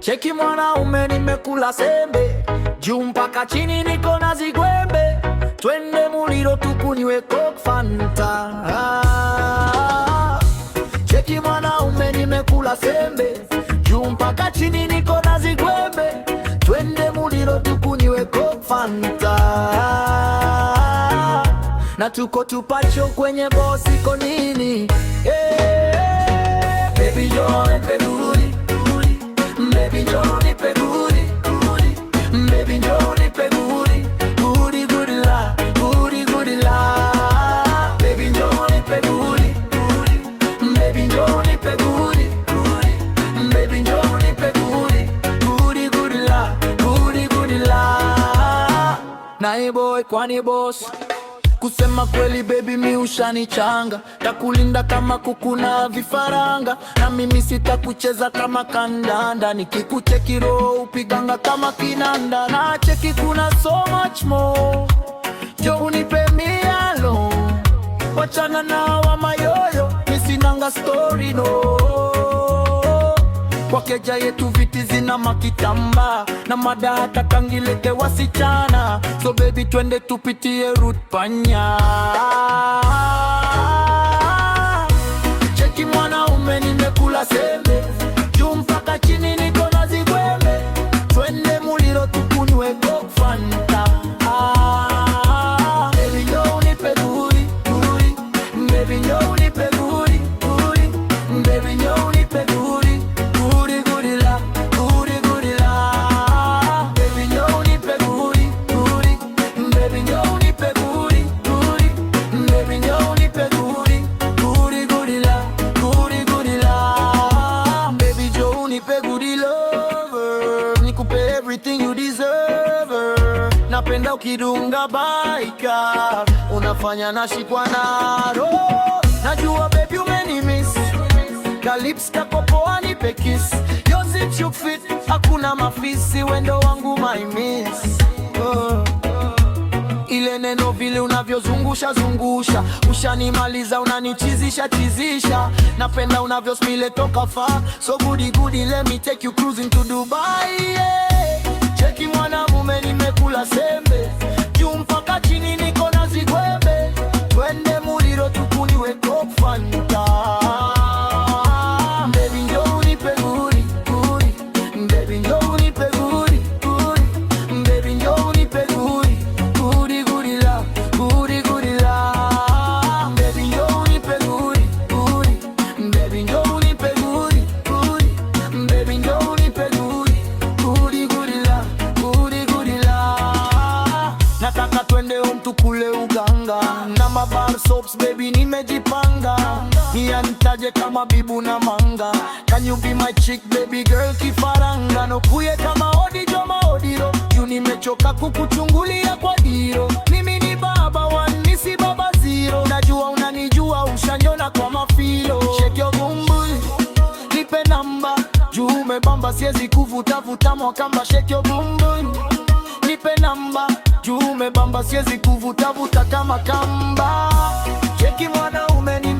Cheki mwanaume nimekula sembe, juu mpaka chini niko na zigwembe. Twende muliro tukunywe Coke Fanta. Cheki mwanaume nimekula sembe, juu mpaka chini niko na zigwembe. Twende muliro tukunywe Coke Fanta. Na tuko tupacho kwenye bosi konini. Baby John nipe gudi, baby John nipe gudi, baby John nipe gudi, gudi la, gudi la. Baby John nipe gudi, baby John nipe gudi, baby John nipe gudi, gudi la, gudi la. Nae boy kwani boss, kusema kweli baby mi ushanichanga. Takulinda kama kuku na vifaranga, na mimi sitakucheza kama kandanda. Nikikucheki roho upiganga kama kinanda. Na cheki kuna so much more, jo unipe mialo. Wachana na wa mayoyo, misinanga story no. Kwa keja yetu viti zina makitamba, na mada hata kangilete wasichana. So baby twende tupitie route panya. Cheki mwanaume nimekula sembe, juu mpaka chini niko na zigwembe. Twende muliro tukunywe Coke Fanta. Baby njoo unipe gudi, baby njoo unipe gudi, baby njoo unipe gudi, gudi la, gudi la. Baby njoo unipe gudi, baby njoo unipe gudi, baby njoo unipe gudi, gudi la, gudi la. Baby njoo unipe gudi lover, nikupe everything you deserve. Napenda ukidunga baika, unafanya nashikwa na roho. Najua baby umenimiss, Kalips kakopoa nipe kiss. Yo zip you fit, hakuna mafisi, wendo wangu my miss. Ile neno vile unavyozungusha zungusha, ushanimaliza unanichizisha chizisha. Napenda unavyo smile toka far, so goody goody let me take you cruising to Dubai, yeah. Cheki mwanamume nimekula sembe, juu mpaka chini niko na zigwembe. Twende muliro tukunywe Coke Fanta. Baby njoo unipe gudi, baby njoo unipe gudi, baby njoo unipe gudi, gudi la, gudi la. Baby njoo unipe gudi, baby njoo unipe gudi, baby njoo unipe gudi, gudi la, gudi la. Nataka twende home tukule uganga, na mabar soaps baby nimejipanga. Nianitaje kama bibu na manga. Can you be my chick baby girl kifaranga. No kuye kama odi joma odiro, juu nimechoka kukuchungulia kwa diro. Mimi ni baba one, nisi baba zero. Najua unanijua ushanyona kwa mafilo. Shake your bumbui, nipe namba, juu umebamba siezi kuvuta vuta mwakamba. Shake your bumbui, nipe namba, juu umebamba siezi kuvuta vuta kama kamba. Cheki mwanaume ni